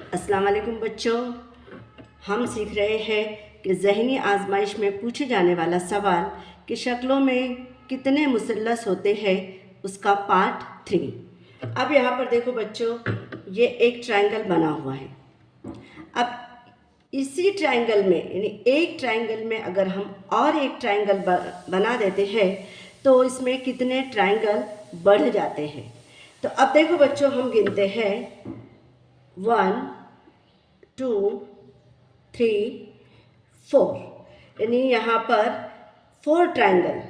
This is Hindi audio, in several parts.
अस्सलाम वालेकुम बच्चों, हम सीख रहे हैं कि ज़हनी आजमाइश में पूछे जाने वाला सवाल कि शक्लों में कितने मुसल्लस होते हैं उसका पार्ट 3। अब यहाँ पर देखो बच्चों, ये एक ट्रायंगल बना हुआ है। अब इसी ट्रायंगल में यानी एक ट्रायंगल में अगर हम और एक ट्रायंगल बना देते हैं तो इसमें कितने ट्रायंगल बढ़ जाते हैं। तो अब देखो बच्चों, हम गिनते हैं 1 2 3 4, यानी यहाँ पर 4 ट्रायंगल,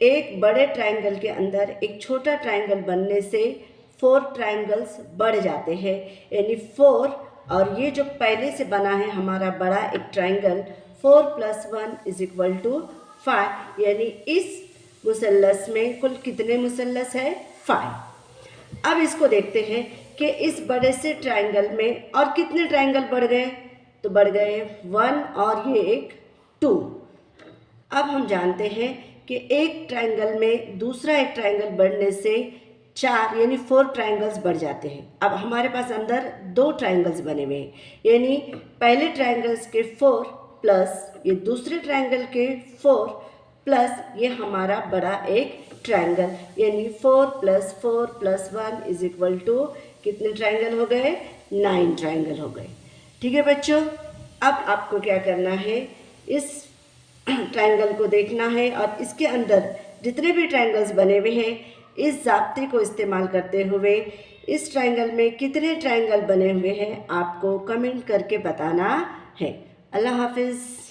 एक बड़े ट्रायंगल के अंदर एक छोटा ट्रायंगल बनने से 4 ट्रायंगल्स बढ़ जाते हैं, यानी 4। और ये जो पहले से बना है हमारा बड़ा एक ट्रायंगल 4 + 1 = 5, यानी इस मुसल्लस में कुल कितने मुसल्लस है? 5। अब इसको देखते हैं कि इस बड़े से ट्रायंगल में और कितने ट्रायंगल बढ़ गए, तो बढ़ गए 1 और ये एक 2। अब हम जानते हैं कि एक ट्रायंगल में दूसरा एक ट्रायंगल बढ़ने से 4 यानी 4 ट्रायंगल्स बढ़ जाते हैं। अब हमारे पास अंदर 2 ट्रायंगल्स बने हुए हैं, यानी पहले ट्रायंगल्स के 4 प्लस ये दूसरे ट्रायंगल के 4 प्लस ये हमारा बड़ा एक ट्रायंगल, यानी 4 + 4 + 1 = कितने ट्रायंगल हो गए? 9 ट्रायंगल हो गए। ठीक है बच्चों, अब आपको क्या करना है, इस ट्रायंगल को देखना है और इसके अंदर जितने भी ट्रायंगल्स बने हुए हैं इस ज़ाब्ते को इस्तेमाल करते हुए इस ट्रायंगल में कितने ट्रायंगल बने हुए हैं आपको कमेंट करके बताना है। अल्लाह हाफिज़।